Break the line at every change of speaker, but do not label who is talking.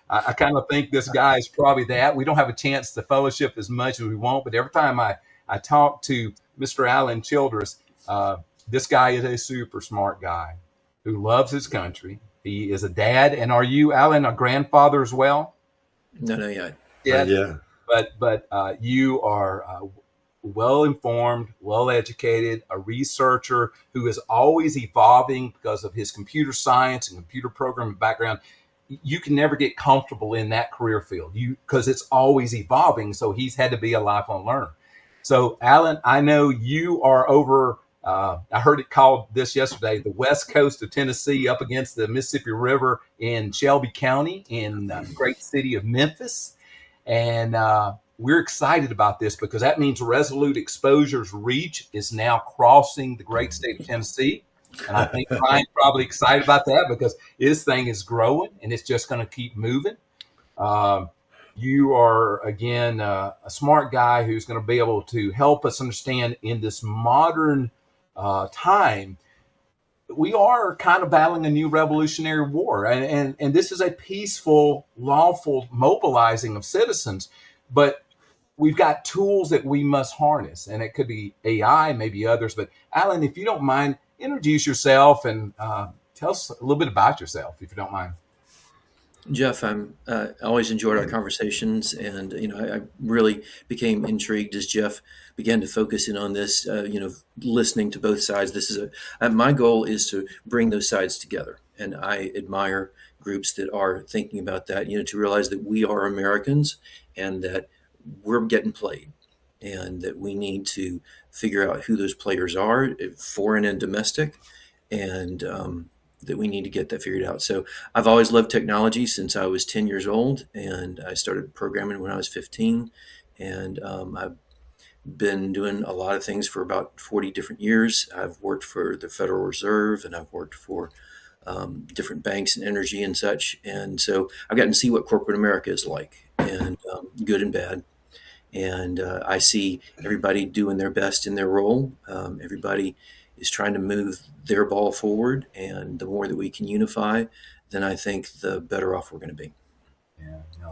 I kind of think this guy is probably that. We don't have a chance to fellowship as much as we want, but every time I talk to Mr. Alan Childress, this guy is a super smart guy who loves his country. He is a dad. And are you, Alan, a grandfather as well?
No, no, yeah.
Yes.
Yeah.
But you are well informed, well educated, a researcher who is always evolving because of his computer science and computer programming background. You can never get comfortable in that career field, because it's always evolving. So he's had to be a lifelong learner. So, Alan, I know you are over. I heard it called this yesterday, the west coast of Tennessee, up against the Mississippi River in Shelby County in the great city of Memphis. And we're excited about this because that means Resolute Exposure's reach is now crossing the great state of Tennessee. And I think Brian's probably excited about that because this thing is growing and it's just going to keep moving. You are, again, a smart guy who's going to be able to help us understand in this modern time. We are kind of battling a new revolutionary war, and this is a peaceful, lawful mobilizing of citizens, but we've got tools that we must harness, and it could be AI, maybe others. But Alan, if you don't mind, introduce yourself and tell us a little bit about yourself, if you don't mind.
Jeff, I'm always enjoyed our conversations, and I really became intrigued as Jeff began to focus in on this. Listening to both sides. This is my goal is to bring those sides together, and I admire groups that are thinking about that. To realize that we are Americans and that we're getting played, and that we need to figure out who those players are, foreign and domestic, and that we need to get that figured out. So I've always loved technology since I was 10 years old, and I started programming when I was 15. And I've been doing a lot of things for about 40 different years. I've worked for the Federal Reserve, and I've worked for different banks and energy and such. And so I've gotten to see what corporate America is like, and good and bad. And I see everybody doing their best in their role. Everybody is trying to move their ball forward, and the more that we can unify, then I think the better off we're going to be.
Yeah.